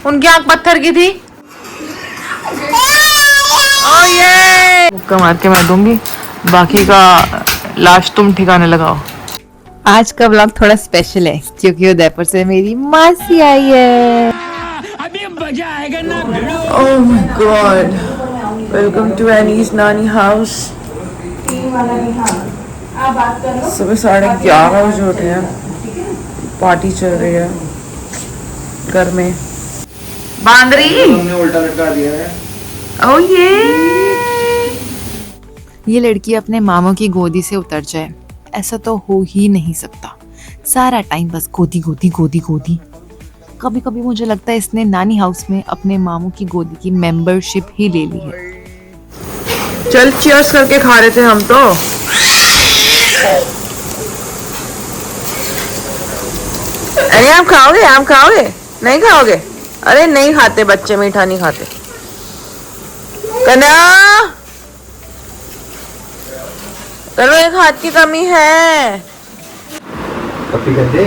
उनकी आंख पत्थर की थी। ओह ये मुक्का मार के मैं दूंगी, बाकी का लाश तुम ठिकाने लगाओ। आज का व्लॉग थोड़ा स्पेशल है क्योंकि उदयपुर से मेरी मासी आई है। अभी मजा आएगा ना। Oh my god, welcome to Annie's नानी हाउस। सुबह 11:30 बजे उठे हैं, पार्टी चल रही है घर में। बांदरी हमने उल्टा लटका दिया है। ओह ये लड़की अपने मामों की गोदी से उतर जाए, ऐसा तो हो ही नहीं सकता। सारा टाइम बस गोदी गोदी गोदी गोदी। कभी कभी मुझे लगता है इसने नानी हाउस में अपने मामू की गोदी की मेंबरशिप ही ले ली है। चल चीयर्स करके खा रहे थे हम तो। अरे आप खाओगे? आप खाओगे? नहीं खाओगे? अरे नहीं खाते बच्चे, मीठा नहीं खाते। कन्या चलो, एक हाथ की कमी है। कभी करते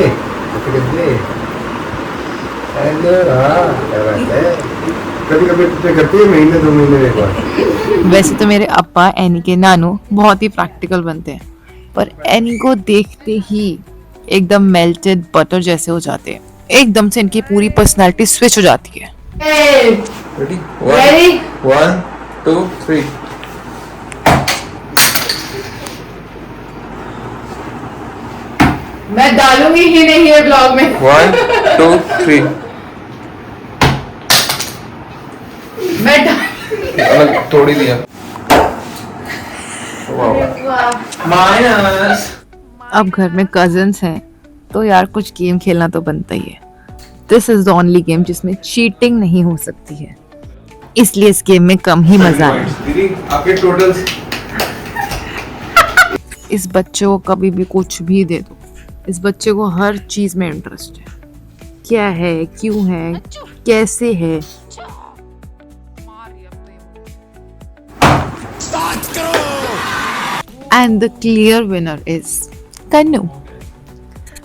करती है महीने 2 महीने एक बार। वैसे तो मेरे अप्पा एनी के नानू बहुत ही प्रैक्टिकल बनते हैं, पर एनी को देखते ही एकदम मेल्टेड बटर जैसे हो जाते हैं। एकदम से इनकी पूरी पर्सनालिटी स्विच हो जाती है। Ready? 1, 2, 3। मैं डालूंगी ही नहीं है ब्लॉग में। 1, 2, 3। मैं अलग तोड़ ही दिया। माइनस। अब घर में कजिन्स हैं तो यार कुछ गेम खेलना तो बनता ही है। This is the only game जिसमें चीटिंग नहीं हो सकती है, इसलिए इस गेम में कम ही मजा है। दीदी आपके टोटल्स। इस बच्चे को कभी भी कुछ भी दे दो, इस बच्चे को हर चीज में इंटरेस्ट है। क्या है, क्यों है, कैसे है। And the clear winner is Kannu.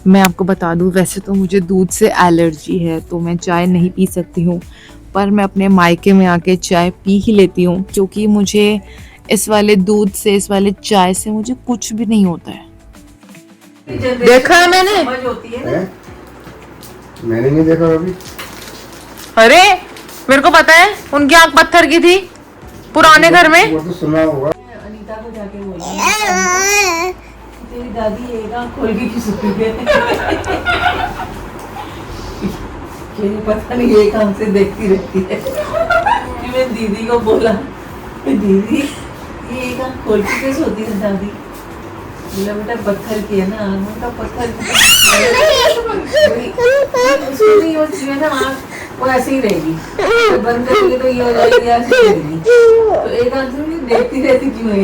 मैं आपको बता दूं, वैसे तो मुझे दूध से एलर्जी है तो मैं चाय नहीं पी सकती हूँ, पर मैं अपने मायके में आके चाय पी ही लेती हूँ क्योंकि मुझे इस वाले दूध से, इस वाले चाय से मुझे कुछ भी नहीं होता है। देखा है मैंने। मैंने नहीं देखा अभी। अरे मेरे को पता है, उनकी आंख पत्थर की थी पुराने घर में। वो तो सुना होगा। अनीता को जाके बोला तेरी दादी एक आंख खोल के क्यों सुती है। पता नहीं एक आंख से देखती रहती है। कि मैं दीदी को बोला, दीदी ये एक आंख खोल के कैसे सोती है दादी। बोला बेटा पत्थर की है ना आंख, का पत्थर नहीं होती है ना आंख, वो ऐसे ही रहेगी। तो बंद करेंगे तो ये हो जाएगी, ऐसे ही रहेगी। तो एक आंख से देखती रहती क्यों है।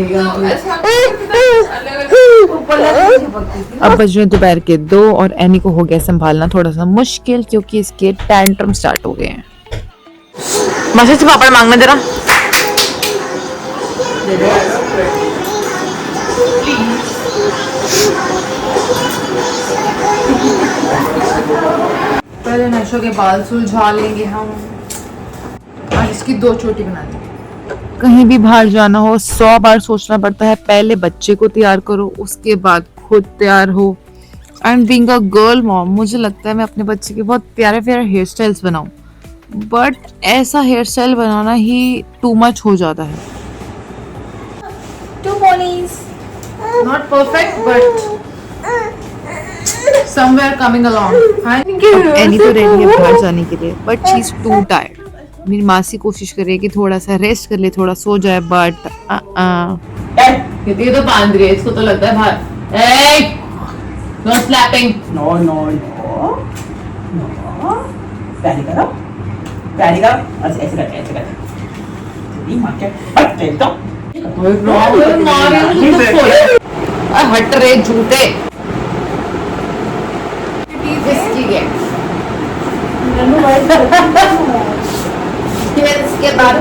अब बज रहे दोपहर के 2 और एनी को हो गया संभालना थोड़ा सा मुश्किल क्योंकि इसके टैंट्रम स्टार्ट हो गए हैं। मासी से पापड़ मांगना जरा। पहले नशो के बाल सुलझा लेंगे हम। आज इसकी 2 चोटी बना देंगे। कहीं भी बाहर जाना हो 100 बार सोचना पड़ता है, पहले बच्चे को तैयार करो उसके बाद खुद तैयार हो। And being a girl mom, मुझे लगता है मैं अपने बच्चे के बहुत प्यारे प्यारे हेयर स्टाइल्स बनाऊं, बट ऐसा हेयर स्टाइल बनाना ही टू मच हो जाता है। 2 ponies, not perfect but somewhere coming along. Any तो रेडी है बाहर जाने के लिए, but she is to tired. मेरी मासी कोशिश कर रही है कि थोड़ा सा रेस्ट कर ले, थोड़ा सो जाए, बट ये तो बांध रही है, इसको तो लगता है बाहर। No slapping. No no no no, प्यारी करो प्यारी करो, ऐसे करते ऐसे करते। मार के हट तो हट रहे झूठे। इसके बाद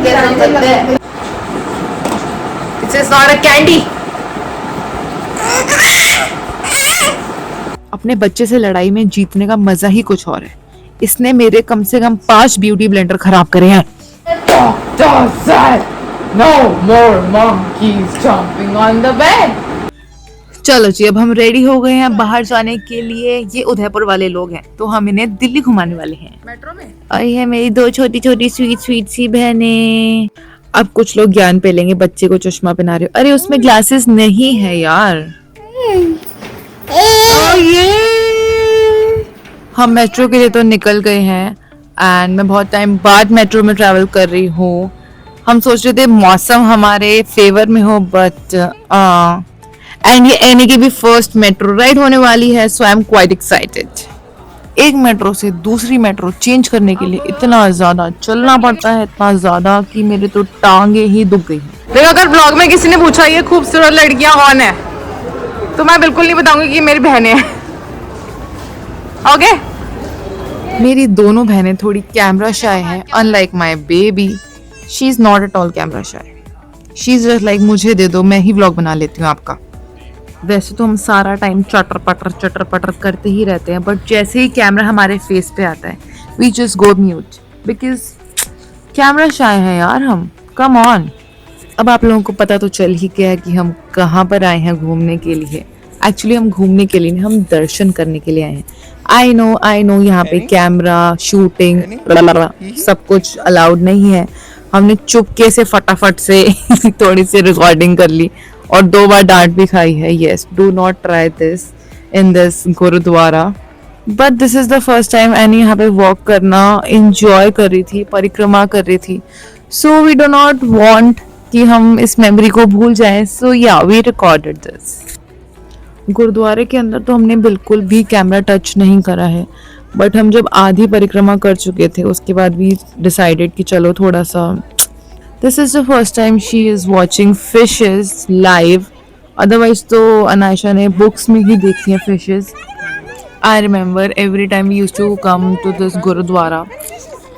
It's not a candy. अपने बच्चे से लड़ाई में जीतने का मजा ही कुछ और है। इसने मेरे कम से कम 5 ब्यूटी ब्लेंडर खराब करे हैं। No more monkeys jumping on the bed. चलो जी, अब हम रेडी हो गए हैं बाहर जाने के लिए। ये उदयपुर वाले लोग हैं, तो हम इन्हें दिल्ली घुमाने वाले हैं मेट्रो में। आई है मेरी 2 छोटी छोटी स्वीट स्वीट सी बहनें। अब कुछ लोग ज्ञान पे लेंगे, बच्चे को चश्मा पहना रहे हो। अरे उसमें ग्लासेस नहीं है यार। ये हम मेट्रो के लिए तो निकल गए हैं एंड मैं बहुत टाइम बाद मेट्रो में ट्रैवल कर रही हूँ। हम सोच रहे थे मौसम हमारे फेवर में हो, बट एंड ये एनी की भी फर्स्ट मेट्रो राइड होने वाली है, सो आई एम क्वाइट एक्साइटेड। एक मेट्रो से दूसरी मेट्रो चेंज करने के लिए इतना ज्यादा चलना पड़ता है, इतना ज्यादा कि मेरे तो टांगे ही दुख गई हैं। देखो, अगर ब्लॉग में किसी ने पूछा ये खूबसूरत लड़कियां कौन है, तो मैं बिल्कुल नहीं बताऊंगी कि ये मेरी बहनें हैं। ओके? मेरी दोनों बहनें थोड़ी कैमरा शाय हैं, unlike my baby. She is not at all camera shy. She is just like मुझे दे दो, मैं ही व्लॉग बना लेती हूँ आपका। वैसे तो हम सारा टाइम चटर पटर करते ही रहते हैं, बट जैसे ही कैमरा हमारे फेस पे आता है we just go mute, because camera shy है यार हम। Come on. अब आप लोगों को पता तो चल ही गया है कि हम कहाँ पर आए हैं घूमने के लिए। एक्चुअली हम घूमने के लिए नहीं, हम दर्शन करने के लिए आए हैं। आई नो यहाँ पे कैमरा शूटिंग सब कुछ अलाउड नहीं है। हमने चुपके से फटाफट से थोड़ी सी रिकॉर्डिंग कर ली और 2 बार डांट भी खाई है। Yes, do not try this in this gurdwara. But this is the first time Annie यहाँ पे वॉक करना इंजॉय कर रही थी, परिक्रमा कर रही थी। So we do not want कि हम इस मेमोरी को भूल जाएं। सो या वी रिकॉर्डेड दिस। गुरुद्वारे के अंदर तो हमने बिल्कुल भी कैमरा टच नहीं करा है, बट हम जब आधी परिक्रमा कर चुके थे उसके बाद भी डिसाइडेड कि चलो थोड़ा सा। This is the first time she is watching fishes live. Otherwise तो अनायशा ने बुक्स में ही देखी है fishes. I remember every time we used to come to this gurdwara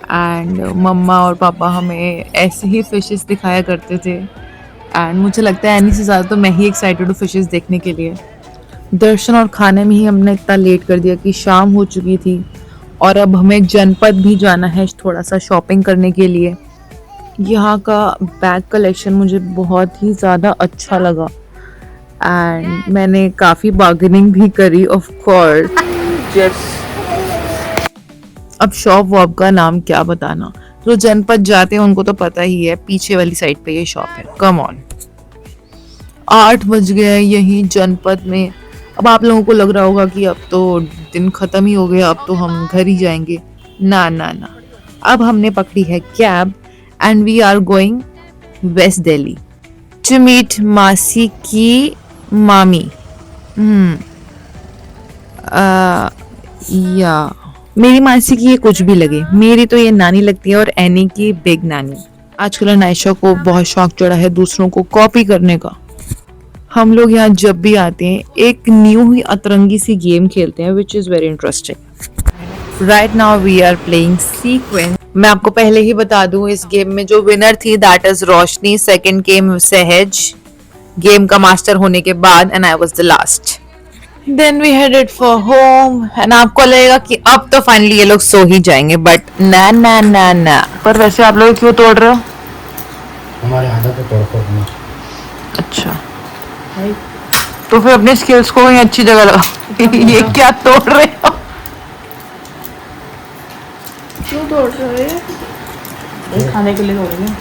and mamma और पापा हमें ऐसे ही फिशेस दिखाया करते थे। एंड मुझे लगता है एनी से ज़्यादा तो मैं ही एक्साइटेड हूँ फिशेस देखने के लिए। दर्शन और खाने में ही हमने इतना लेट कर दिया कि शाम हो चुकी थी और अब हमें जनपद भी जाना है थोड़ा सा शॉपिंग करने के लिए। यहाँ का बैग कलेक्शन मुझे बहुत ही ज़्यादा अच्छा लगा एंड मैंने काफ़ी बार्गेनिंग भी करी ऑफ कोर्स। अब शॉप वॉप का नाम क्या बताना, जो जनपद जाते हैं उनको तो पता ही है, पीछे वाली साइड पे ये शॉप है। कम ऑन, 8 बज गए यही जनपद में। अब आप लोगों को लग रहा होगा कि अब तो दिन खत्म ही हो गया, अब तो हम घर ही जाएंगे। ना ना ना, अब हमने पकड़ी है cab and we are going west Delhi to meet मासी की मामी। या मेरी मासी की ये कुछ भी लगे, मेरी तो ये नानी लगती है और एनी की बिग नानी। आजकल अनायशा को बहुत शौक चढ़ा है दूसरों को कॉपी करने का। हम लोग यहाँ जब भी आते हैं एक न्यू ही अतरंगी सी गेम खेलते हैं which is very interesting. Right now we are playing sequence. मैं आपको पहले ही बता दूं इस गेम में जो विनर थी that is Roshni, second came Sahaj game का मास्टर होने के बाद and I was the last. Then we headed for home and आपको लगेगा कि अब तो फाइनली ये लोग सो ही जाएंगे, बट ना ना ना ना। पर वैसे आप लोग क्यों तोड़ रहे हो? हमारे आदत है तोड़। अच्छा, तो फिर अपने स्किल्स को कहीं अच्छी जगह लगाओ। ये क्या तोड़ रहे हो? क्यों तोड़ रहे हो? ये खाने के लिए तोड़ रहे हैं।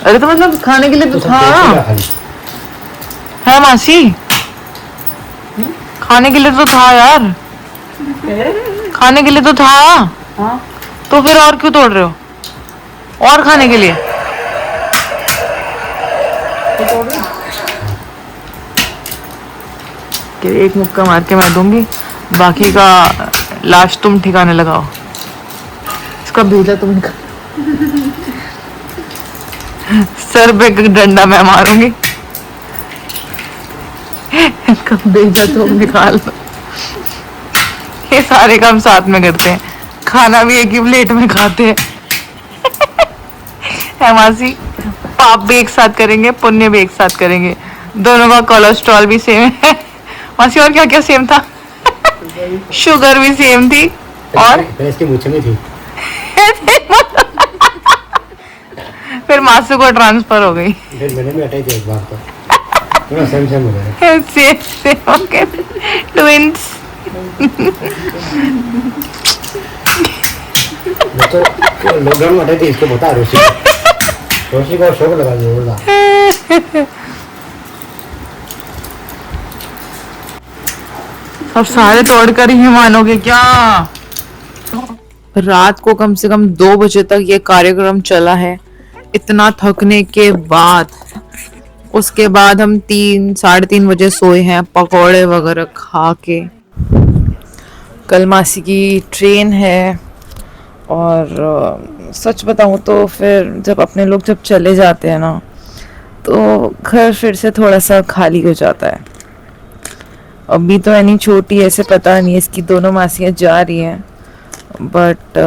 अरे तो मतलब खाने के लिए तो था है मासी, खाने के लिए तो था यार, खाने के लिए तो था। हाँ, तो फिर और क्यों तोड़ रहे हो? और खाने के लिए एक मुक्का मार के मैं दूंगी, बाकी का लाश तुम ठिकाने लगाओ। इसका भेजा तुम निकाल, सर पे डंडा मैं मारूंगी, इसका भेजा तुम निकाल दो। ये सारे काम साथ में करते हैं, खाना भी एक ही प्लेट में खाते हैं। है मासी, पाप भी एक साथ करेंगे, पुण्य भी एक साथ करेंगे, दोनों का कोलेस्ट्रॉल भी सेम है। मासी और क्या क्या सेम था? शुगर भी सेम थी और पहले इसकी मुझे में थी। फिर मासू को ट्रांसफर हो गई। फिर मैंने भी हटाई थी एक बार तो थोड़ा सेम सेम हो गया। सेम हो गए ट्विंस। मैं तो लॉकडाउन में हटाई थी इसको बता रोशी को शौक लगा दिया बोला। अब सारे तोड़कर ही मानोगे क्या? रात को कम से कम 2 बजे तक ये कार्यक्रम चला है, इतना थकने के बाद। उसके बाद हम 3-3:30 बजे सोए हैं पकौड़े वगैरह खा के। कल मासी की ट्रेन है और सच बताऊं तो फिर जब अपने लोग जब चले जाते हैं ना तो घर फिर से थोड़ा सा खाली हो जाता है। अभी तो यानी छोटी ऐसे पता नहीं, इसकी दोनों मासियाँ जा रही हैं बट